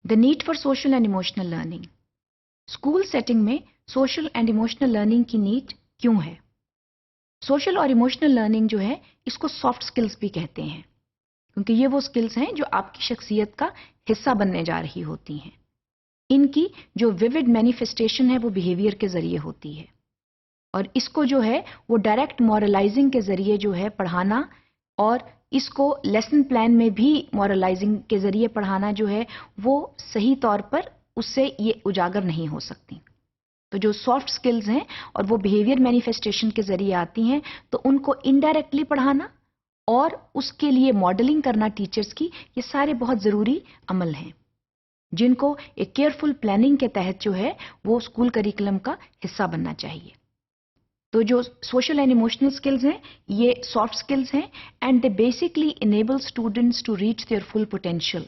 The need for social and emotional learning. School setting में social and emotional learning की need क्यों है? Social और इमोशनल लर्निंग जो है इसको सॉफ्ट स्किल्स भी कहते हैं, क्योंकि ये वो स्किल्स हैं जो आपकी शख्सियत का हिस्सा बनने जा रही होती हैं। इनकी जो विविड मैनिफेस्टेशन है वो बिहेवियर के जरिए होती है, और इसको जो है वो डायरेक्ट मॉरलाइजिंग के जरिए जो है पढ़ाना, और इसको लेसन प्लान में भी मॉरलाइजिंग के जरिए पढ़ाना जो है वो सही तौर पर उससे ये उजागर नहीं हो सकती। तो जो सॉफ्ट स्किल्स हैं और वो बिहेवियर मैनिफेस्टेशन के जरिए आती हैं, तो उनको इनडायरेक्टली पढ़ाना और उसके लिए मॉडलिंग करना टीचर्स की, ये सारे बहुत जरूरी अमल हैं जिनको एक केयरफुल प्लानिंग के तहत जो है वो स्कूल करिकुलम का हिस्सा बनना चाहिए। तो जो सोशल एंड इमोशनल स्किल्स हैं ये सॉफ्ट स्किल्स हैं, and they basically enable students to reach their full potential.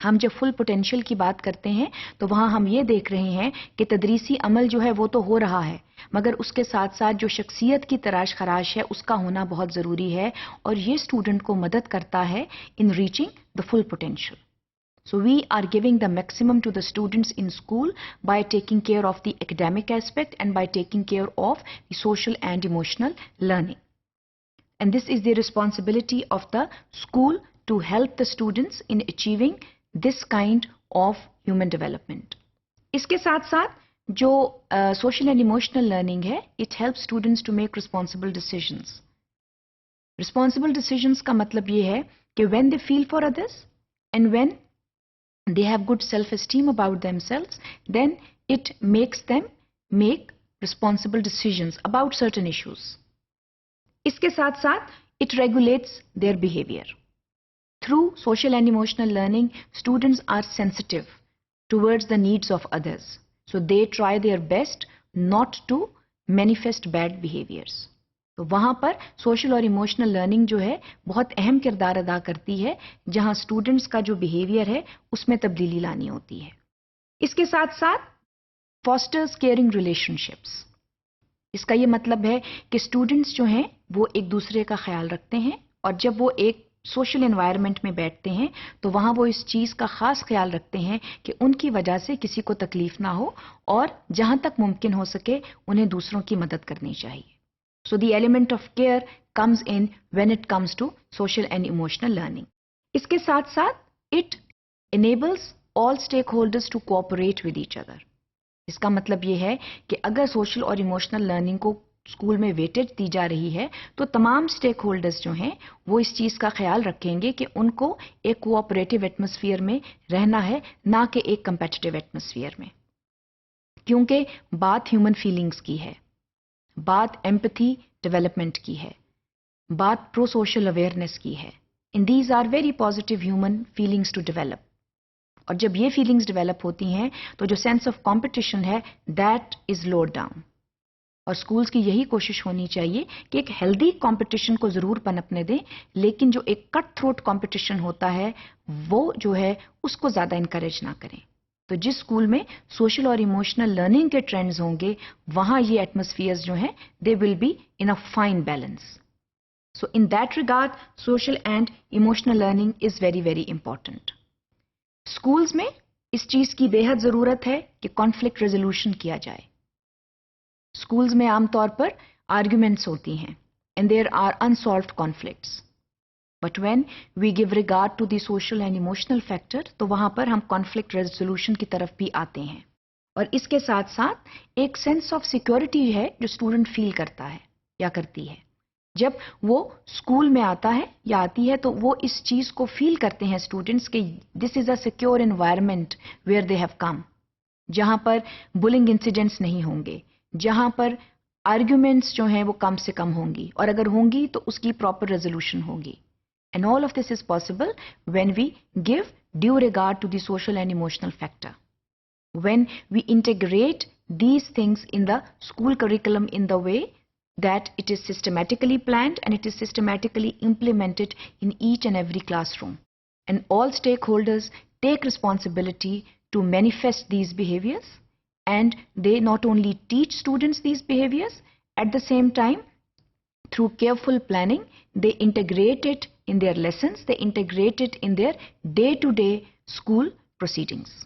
हम जब फुल पोटेंशियल की बात करते हैं तो वहां हम ये देख रहे हैं कि तदरीसी अमल जो है वो तो हो रहा है, मगर उसके साथ साथ जो शख्सियत की तराश खराश है उसका होना बहुत ज़रूरी है, और ये स्टूडेंट को मदद करता है इन reaching the full potential. So we are giving the maximum to the students in school by taking care of the academic aspect and by taking care of the social and emotional learning. And this is the responsibility of the school to help the students in achieving this kind of human development. इसके साथ साथ जो social and emotional learning है, it helps students to make responsible decisions. Responsible decisions का मतलब ये है कि when they feel for others and when they have good self-esteem about themselves, then it makes them make responsible decisions about certain issues. इसके साथ साथ it regulates their behavior. Through social and emotional learning, students are sensitive towards the needs of others. So they try their best not to manifest bad behaviors. तो वहां पर social और emotional learning जो है बहुत अहम किरदार अदा करती है, जहां स्टूडेंट्स का जो बिहेवियर है उसमें तब्दीली लानी होती है। इसके साथ साथ फॉस्टर्स केयरिंग रिलेशनशिप्स। इसका ये मतलब है कि स्टूडेंट्स जो हैं वो एक दूसरे का ख्याल रखते हैं, और जब वो एक सोशल एनवायरनमेंट में बैठते हैं तो वहां वो इस चीज का खास ख्याल रखते हैं कि उनकी वजह से किसी को तकलीफ ना हो, और जहां तक मुमकिन हो सके उन्हें दूसरों की मदद करनी चाहिए। So the element of care comes in when it comes to social and emotional learning. इसके साथ साथ it enables all stakeholders to cooperate with each other. इसका मतलब ये है कि अगर सोशल और इमोशनल लर्निंग को स्कूल में वेटेज दी जा रही है तो तमाम स्टेक होल्डर्स जो हैं वो इस चीज़ का ख्याल रखेंगे कि उनको एक कोऑपरेटिव एटमॉस्फेयर में रहना है, ना कि एक कंपेटिटिव एटमॉस्फेयर में, क्योंकि बात ह्यूमन फीलिंग्स की है, बात एम्पैथी डेवलपमेंट की है, बात प्रो सोशल अवेयरनेस की है। In these are very positive human feelings to develop, और जब ये फीलिंग्स डेवलप होती हैं तो जो सेंस ऑफ कंपटीशन है दैट इज लोड डाउन। और स्कूल्स की यही कोशिश होनी चाहिए कि एक हेल्दी कंपटीशन को जरूर पनपने दें, लेकिन जो एक कट थ्रोट कंपटीशन होता है वो जो है उसको ज्यादा इनकरेज ना करें। तो जिस स्कूल में सोशल और इमोशनल लर्निंग के ट्रेंड्स होंगे वहां ये एटमॉस्फेयर्स जो हैं they will be in a fine balance. So in that regard social and emotional learning is very very important. Schools में इस चीज की बेहद जरूरत है कि कॉन्फ्लिक्ट रेजोल्यूशन किया जाए। स्कूल्स में आमतौर पर आर्ग्यूमेंट्स होती हैं and there are unsolved conflicts, but when we give regard to the social and emotional factor तो वहां पर हम कॉन्फ्लिक्ट रेजोल्यूशन की तरफ भी आते हैं। और इसके साथ साथ एक सेंस ऑफ सिक्योरिटी है जो स्टूडेंट फील करता है या करती है। जब वो स्कूल में आता है या आती है तो वो इस चीज को फील करते हैं स्टूडेंट्स कि this is a secure environment where they have come, जहां पर बुलिंग इंसिडेंट्स नहीं होंगे, जहां पर आर्ग्यूमेंट्स जो हैं वो कम से कम होंगी, और अगर होंगी तो उसकी प्रॉपर रेजोल्यूशन होगी। And all of this is possible when we give due regard to the social and emotional factor. When we integrate these things in the school curriculum in the way that it is systematically planned and it is systematically implemented in each and every classroom. And all stakeholders take responsibility to manifest these behaviors, and they not only teach students these behaviors, at the same time, through careful planning, they integrate it in their lessons, they integrate it in their day-to-day school proceedings.